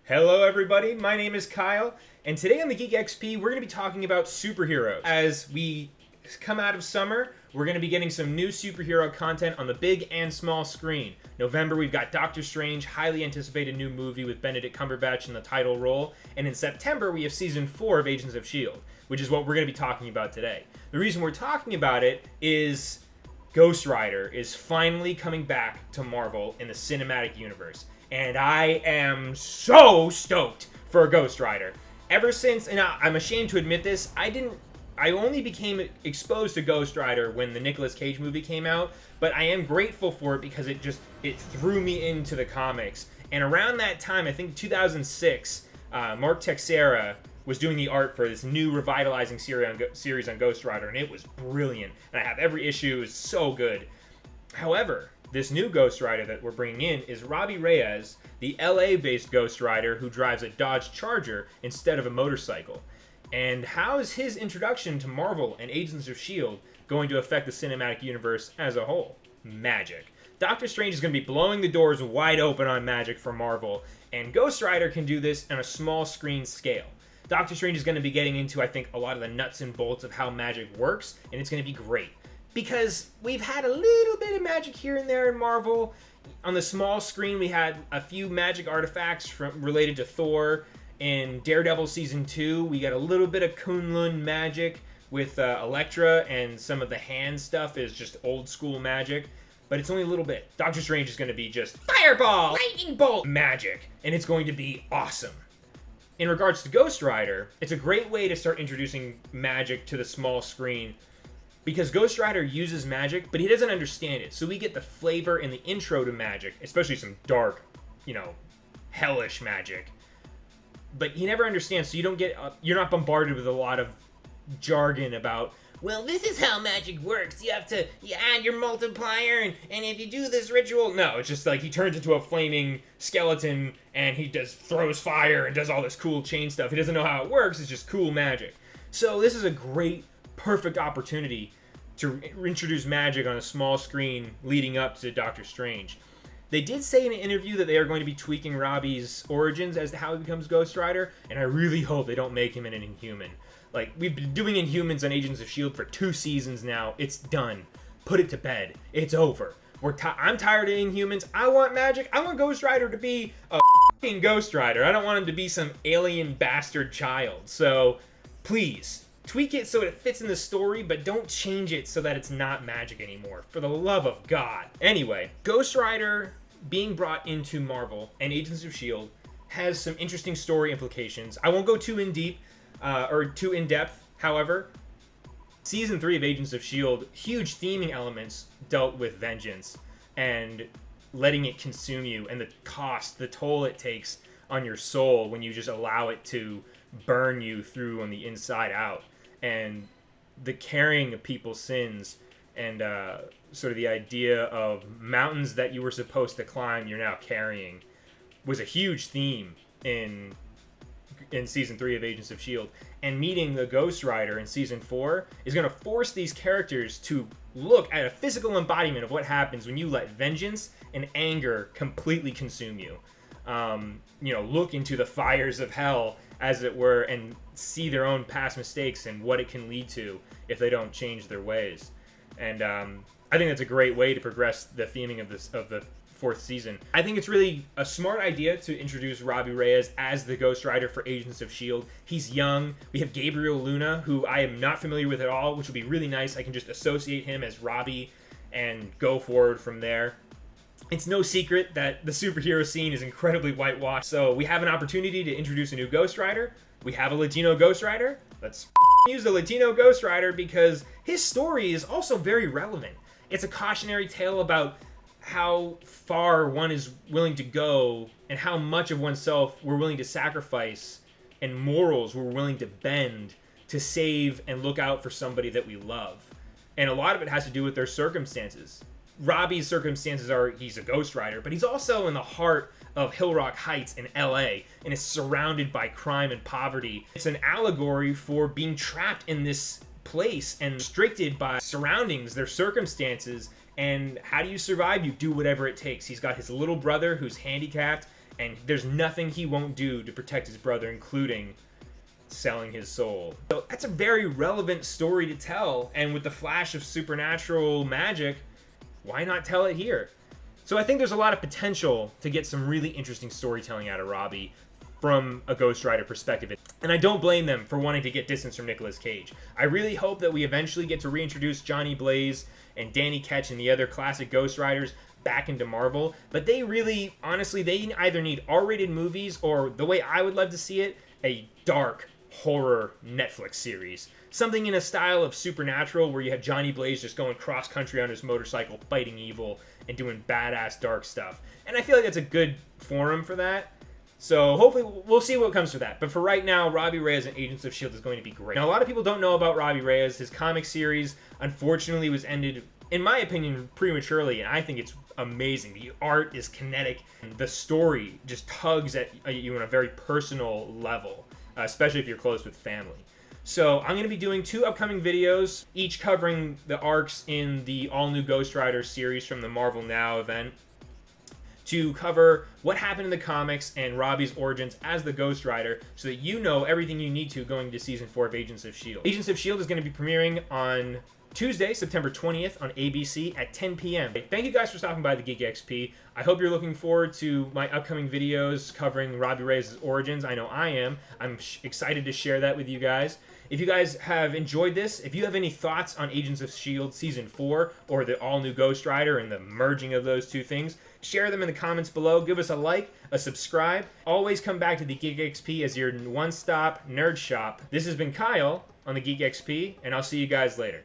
Hello everybody, my name is Kyle, and today on the Geek XP we're going to be talking about superheroes. As we come out of summer, we're going to be getting some new superhero content on the big and small screen. November we've got Doctor Strange, highly anticipated new movie with Benedict Cumberbatch in the title role, and in September we have Season 4 of Agents of S.H.I.E.L.D., which is what we're going to be talking about today. The reason we're talking about it is Ghost Rider is finally coming back to Marvel in the cinematic universe. And I am so stoked for Ghost Rider. Ever since, and I'm ashamed to admit this, I only became exposed to Ghost Rider when the Nicolas Cage movie came out, but I am grateful for it because it threw me into the comics. And around that time, I think 2006, Mark Texeira was doing the art for this new revitalizing series on Ghost Rider, and it was brilliant. And I have every issue, it's so good. However, this new Ghost Rider that we're bringing in is Robbie Reyes, the LA-based Ghost Rider who drives a Dodge Charger instead of a motorcycle. And how is his introduction to Marvel and Agents of S.H.I.E.L.D. going to affect the cinematic universe as a whole? Magic. Doctor Strange is going to be blowing the doors wide open on magic for Marvel, and Ghost Rider can do this on a small screen scale. Doctor Strange is going to be getting into, I think, a lot of the nuts and bolts of how magic works, and it's going to be great. Because we've had a little bit of magic here and there in Marvel. On the small screen, we had a few magic artifacts related to Thor. In Daredevil Season 2, we got a little bit of Kunlun magic with Elektra, and some of the hand stuff is just old school magic. But it's only a little bit. Doctor Strange is going to be just fireball, lightning bolt, magic. And it's going to be awesome. In regards to Ghost Rider, it's a great way to start introducing magic to the small screen, because Ghost Rider uses magic, but he doesn't understand it. So we get the flavor in the intro to magic, especially some dark, hellish magic. But he never understands, so you're not bombarded with a lot of jargon about, well, this is how magic works. You add your multiplier, and if you do this ritual. No, it's just like he turns into a flaming skeleton, and he throws fire and does all this cool chain stuff. He doesn't know how it works, it's just cool magic. So this is a great, perfect opportunity to introduce magic on a small screen leading up to Doctor Strange. They did say in an interview that they are going to be tweaking Robbie's origins as to how he becomes Ghost Rider, and I really hope they don't make him an Inhuman. Like, we've been doing Inhumans on Agents of S.H.I.E.L.D. for 2 seasons now. It's done. Put it to bed. It's over. I'm tired of Inhumans. I want magic. I want Ghost Rider to be a f***ing Ghost Rider. I don't want him to be some alien bastard child. So, please, tweak it so it fits in the story, but don't change it so that it's not magic anymore. For the love of God. Anyway, Ghost Rider being brought into Marvel and Agents of S.H.I.E.L.D. has some interesting story implications. I won't go too in deep or too in depth. However, Season 3 of Agents of S.H.I.E.L.D., huge theming elements dealt with vengeance and letting it consume you, and the toll it takes on your soul when you just allow it to burn you through on the inside out. And the carrying of people's sins, and sort of the idea of mountains that you were supposed to climb, you're now carrying, was a huge theme in Season 3 of Agents of S.H.I.E.L.D. And meeting the Ghost Rider in Season 4 is going to force these characters to look at a physical embodiment of what happens when you let vengeance and anger completely consume you. Look into the fires of hell, as it were, and see their own past mistakes and what it can lead to if they don't change their ways. And I think that's a great way to progress the theming of the 4th season. I think it's really a smart idea to introduce Robbie Reyes as the Ghost Rider for Agents of S.H.I.E.L.D. He's young. We have Gabriel Luna, who I am not familiar with at all, which will be really nice. I can just associate him as Robbie and go forward from there. It's no secret that the superhero scene is incredibly whitewashed, so we have an opportunity to introduce a new Ghost Rider. We have a Latino Ghost Rider. Let's use the Latino Ghost Rider because his story is also very relevant. It's a cautionary tale about how far one is willing to go and how much of oneself we're willing to sacrifice and morals we're willing to bend to save and look out for somebody that we love. And a lot of it has to do with their circumstances. Robbie's circumstances are he's a Ghost Rider, but he's also in the heart of Hill Rock Heights in LA and is surrounded by crime and poverty. It's an allegory for being trapped in this place and restricted by surroundings, their circumstances, and how do you survive? You do whatever it takes. He's got his little brother who's handicapped and there's nothing he won't do to protect his brother, including selling his soul. So that's a very relevant story to tell, and with the flash of supernatural magic, why not tell it here? So I think there's a lot of potential to get some really interesting storytelling out of Robbie from a Ghost Rider perspective. And I don't blame them for wanting to get distance from Nicolas Cage. I really hope that we eventually get to reintroduce Johnny Blaze and Danny Ketch and the other classic Ghost Riders back into Marvel, but they really, honestly, they either need R-rated movies or, the way I would love to see it, a dark horror Netflix series. Something in a style of Supernatural where you have Johnny Blaze just going cross-country on his motorcycle fighting evil and doing badass dark stuff. And I feel like that's a good forum for that. So hopefully we'll see what comes to that. But for right now, Robbie Reyes and Agents of S.H.I.E.L.D. is going to be great. Now, a lot of people don't know about Robbie Reyes. His comic series, unfortunately, was ended, in my opinion, prematurely, and I think it's amazing. The art is kinetic. The story just tugs at you on a very personal level, especially if you're close with family. So I'm going to be doing 2 upcoming videos, each covering the arcs in the all-new Ghost Rider series from the Marvel Now event, to cover what happened in the comics and Robbie's origins as the Ghost Rider, so that you know everything you need to going to Season 4 of Agents of S.H.I.E.L.D. Agents of S.H.I.E.L.D. is going to be premiering on Tuesday, September 20th on ABC at 10 p.m. Thank you guys for stopping by the Geek XP. I hope you're looking forward to my upcoming videos covering Robbie Reyes' origins. I know I am. I'm excited to share that with you guys. If you guys have enjoyed this, if you have any thoughts on Agents of S.H.I.E.L.D. Season 4 or the all-new Ghost Rider and the merging of those 2 things, share them in the comments below. Give us a like, a subscribe. Always come back to the Geek XP as your one-stop nerd shop. This has been Kyle on the Geek XP, and I'll see you guys later.